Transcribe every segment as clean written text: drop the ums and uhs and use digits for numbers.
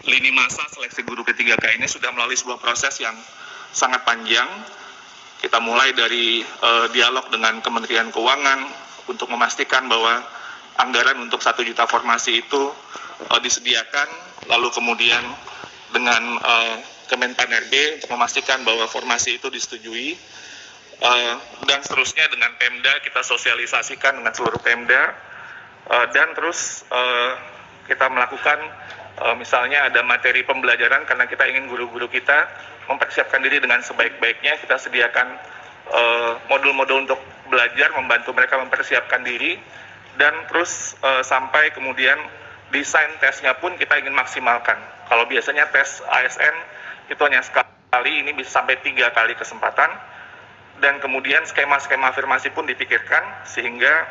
lini masa seleksi guru P3K ini sudah melalui sebuah proses yang sangat panjang. Kita mulai dari dialog dengan Kementerian Keuangan untuk memastikan bahwa anggaran untuk 1 juta formasi itu disediakan, lalu kemudian dengan Kemenpan-RB untuk memastikan bahwa formasi itu disetujui, dan seterusnya dengan Pemda kita sosialisasikan dengan seluruh Pemda, dan terus kita melakukan misalnya ada materi pembelajaran karena kita ingin guru-guru kita mempersiapkan diri dengan sebaik-baiknya. Kita sediakan modul-modul untuk belajar, membantu mereka mempersiapkan diri, dan terus sampai kemudian desain tesnya pun kita ingin maksimalkan. Kalau biasanya tes ASN itu hanya sekali, ini bisa sampai 3 kali kesempatan, dan kemudian skema-skema afirmasi pun dipikirkan sehingga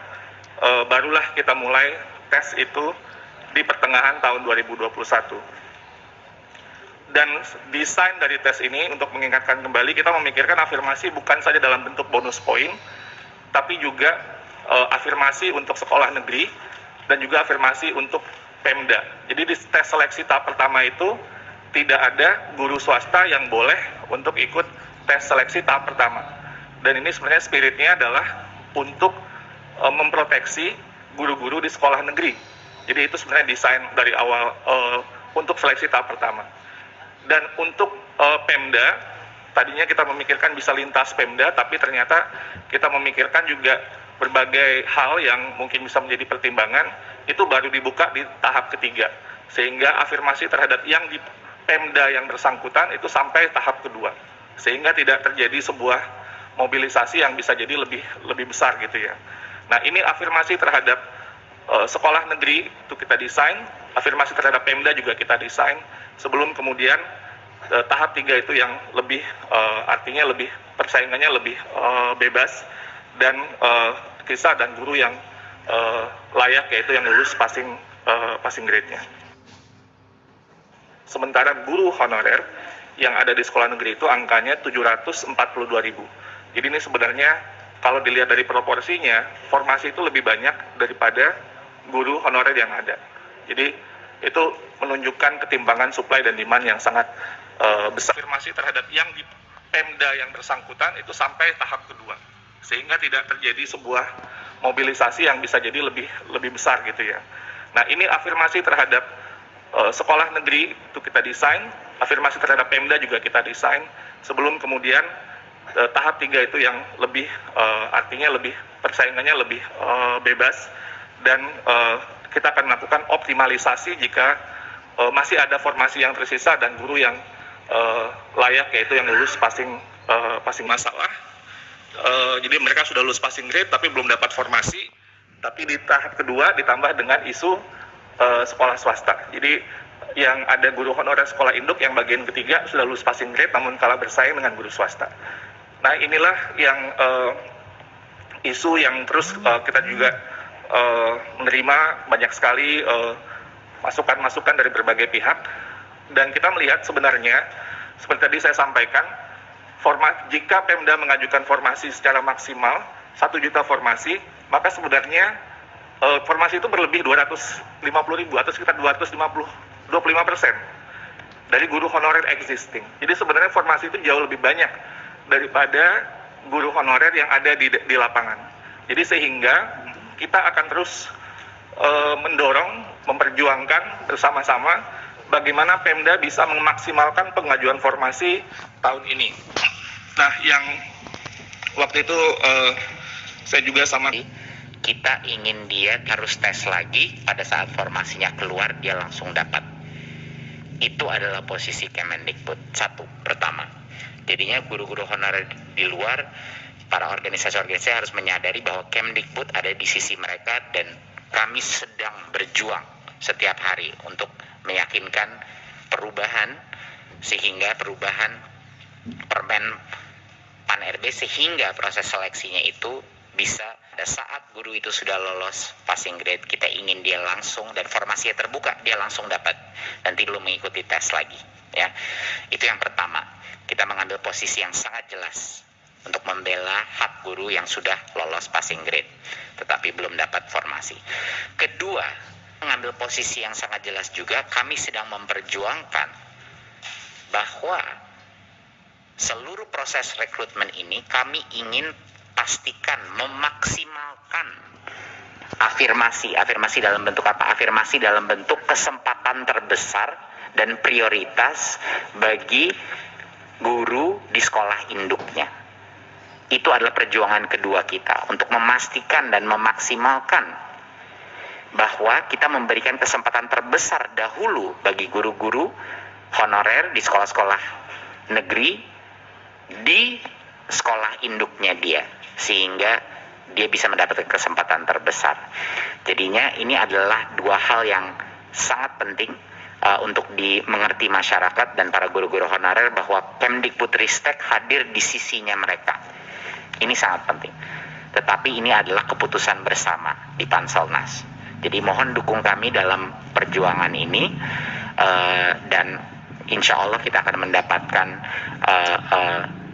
barulah kita mulai tes itu di pertengahan tahun 2021. Dan desain dari tes ini untuk mengingatkan kembali, kita memikirkan afirmasi bukan saja dalam bentuk bonus poin, tapi juga afirmasi untuk sekolah negeri dan juga afirmasi untuk Pemda. Jadi di tes seleksi tahap pertama itu tidak ada guru swasta yang boleh untuk ikut tes seleksi tahap pertama. Dan ini sebenarnya spiritnya adalah untuk memproteksi guru-guru di sekolah negeri. Jadi itu sebenarnya desain dari awal untuk seleksi tahap pertama. Dan untuk Pemda, tadinya kita memikirkan bisa lintas Pemda, tapi ternyata kita memikirkan juga berbagai hal yang mungkin bisa menjadi pertimbangan, itu baru dibuka di tahap ketiga. Sehingga afirmasi terhadap yang di Pemda yang bersangkutan itu sampai tahap kedua. Sehingga tidak terjadi sebuah mobilisasi yang bisa jadi lebih besar gitu ya. Nah, ini afirmasi terhadap sekolah negeri itu kita desain, afirmasi terhadap Pemda juga kita desain, sebelum kemudian tahap 3 itu yang lebih artinya lebih persaingannya lebih bebas, dan siswa dan guru yang layak, yaitu yang lulus passing grade-nya. Sementara guru honorer yang ada di sekolah negeri itu angkanya 742.000. Jadi ini sebenarnya kalau dilihat dari proporsinya, formasi itu lebih banyak daripada guru honorer yang ada. Jadi itu menunjukkan ketimbangan supply dan demand yang sangat besar. Afirmasi terhadap yang di Pemda yang bersangkutan itu sampai tahap kedua, sehingga tidak terjadi sebuah mobilisasi yang bisa jadi lebih besar gitu ya. Nah, ini afirmasi terhadap sekolah negeri itu kita desain, afirmasi terhadap Pemda juga kita desain, sebelum kemudian tahap 3 itu yang lebih artinya lebih persaingannya lebih bebas, dan kita akan melakukan optimalisasi jika masih ada formasi yang tersisa dan guru yang layak, yaitu yang lulus passing masalah. Jadi mereka sudah lulus passing grade tapi belum dapat formasi, tapi di tahap kedua ditambah dengan isu sekolah swasta. Jadi yang ada guru honorer sekolah induk yang bagian ketiga sudah lulus passing grade namun kalah bersaing dengan guru swasta. Nah, inilah yang isu yang terus kita juga menerima banyak sekali masukan-masukan dari berbagai pihak, dan kita melihat sebenarnya seperti tadi saya sampaikan, jika Pemda mengajukan formasi secara maksimal 1 juta formasi, maka sebenarnya formasi itu berlebih 250.000 atau sekitar 25% dari guru honorer existing. Jadi sebenarnya formasi itu jauh lebih banyak daripada guru honorer yang ada di lapangan. Jadi sehingga kita akan terus mendorong, memperjuangkan bersama-sama bagaimana Pemda bisa memaksimalkan pengajuan formasi tahun ini. Nah, yang waktu itu saya juga sama, kita ingin dia harus tes lagi, pada saat formasinya keluar dia langsung dapat. Itu adalah posisi Kemendikbud pertama. Jadinya guru-guru honorer di luar, para organisasi-organisasi harus menyadari bahwa Kemdikbud ada di sisi mereka, dan kami sedang berjuang setiap hari untuk meyakinkan perubahan, sehingga perubahan Permen Pan-RB, sehingga proses seleksinya itu bisa pada saat guru itu sudah lolos passing grade, kita ingin dia langsung, dan formasinya terbuka, dia langsung dapat, nanti belum mengikuti tes lagi ya. Itu yang pertama, kita mengambil posisi yang sangat jelas untuk membela hak guru yang sudah lolos passing grade tetapi belum dapat formasi. Kedua, mengambil posisi yang sangat jelas juga, kami sedang memperjuangkan bahwa seluruh proses rekrutmen ini kami ingin pastikan memaksimalkan afirmasi dalam bentuk apa? Afirmasi dalam bentuk kesempatan terbesar dan prioritas bagi guru di sekolah induknya. Itu adalah perjuangan kedua kita untuk memastikan dan memaksimalkan bahwa kita memberikan kesempatan terbesar dahulu bagi guru-guru honorer di sekolah-sekolah negeri di sekolah induknya dia, sehingga dia bisa mendapatkan kesempatan terbesar. Jadinya ini adalah dua hal yang sangat penting untuk dimengerti masyarakat dan para guru-guru honorer, bahwa Kemdikbudristek hadir di sisinya mereka. Ini sangat penting. Tetapi ini adalah keputusan bersama di Panselnas. Jadi mohon dukung kami dalam perjuangan ini, dan insya Allah kita akan mendapatkan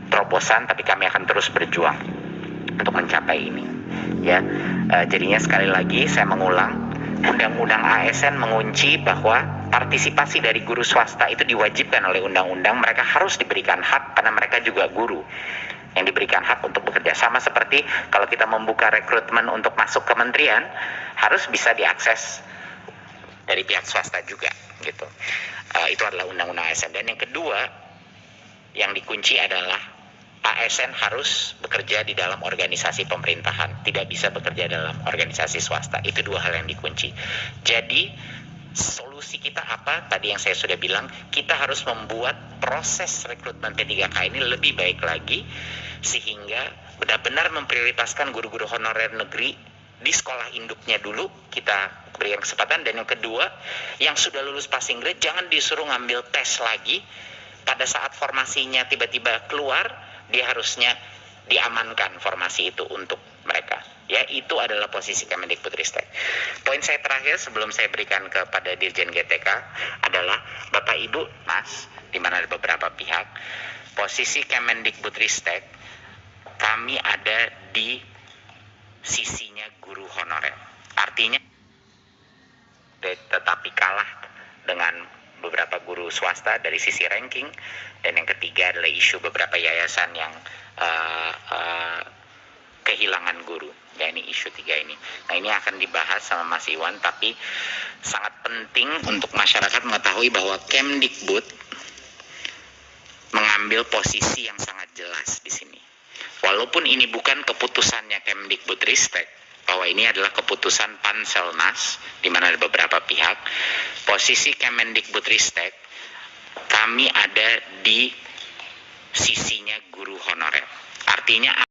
terobosan, tapi kami akan terus berjuang untuk mencapai ini. Ya, jadinya sekali lagi saya mengulang, Undang-Undang ASN mengunci bahwa partisipasi dari guru swasta itu diwajibkan oleh undang-undang. Mereka harus diberikan hak karena mereka juga guru yang diberikan hak untuk bekerja. Sama seperti kalau kita membuka rekrutmen untuk masuk kementerian, harus bisa diakses dari pihak swasta juga, gitu. Itu adalah undang-undang ASN. Dan yang kedua yang dikunci adalah ASN harus bekerja di dalam organisasi pemerintahan, tidak bisa bekerja dalam organisasi swasta. Itu dua hal yang dikunci. Jadi solusi kita apa? Tadi yang saya sudah bilang, kita harus membuat proses rekrutmen P3K ini lebih baik lagi, sehingga benar-benar memprioritaskan guru-guru honorer negeri di sekolah induknya dulu kita berikan kesempatan. Dan yang kedua, yang sudah lulus passing grade jangan disuruh ngambil tes lagi. Pada saat formasinya tiba-tiba keluar, dia harusnya diamankan formasi itu untuk mereka. Ya, itu adalah posisi Kemendikbudristek. Poin saya terakhir sebelum saya berikan kepada Dirjen GTK adalah, Bapak Ibu, Mas, di mana ada beberapa pihak, posisi Kemendikbudristek, kami ada di sisinya guru honorer. Artinya, tetapi kalah dengan beberapa guru swasta dari sisi ranking. Dan yang ketiga adalah isu beberapa yayasan yang kehilangan guru. Ya, ini isu tiga ini. Nah, ini akan dibahas sama Mas Iwan, tapi sangat penting untuk masyarakat mengetahui bahwa Kemdikbud mengambil posisi yang sangat jelas di sini. Walaupun ini bukan keputusannya Kemdikbudristek, bahwa ini adalah keputusan Panselnas, di mana ada beberapa pihak, posisi Kemendikbudristek, kami ada di sisinya guru honorer. Artinya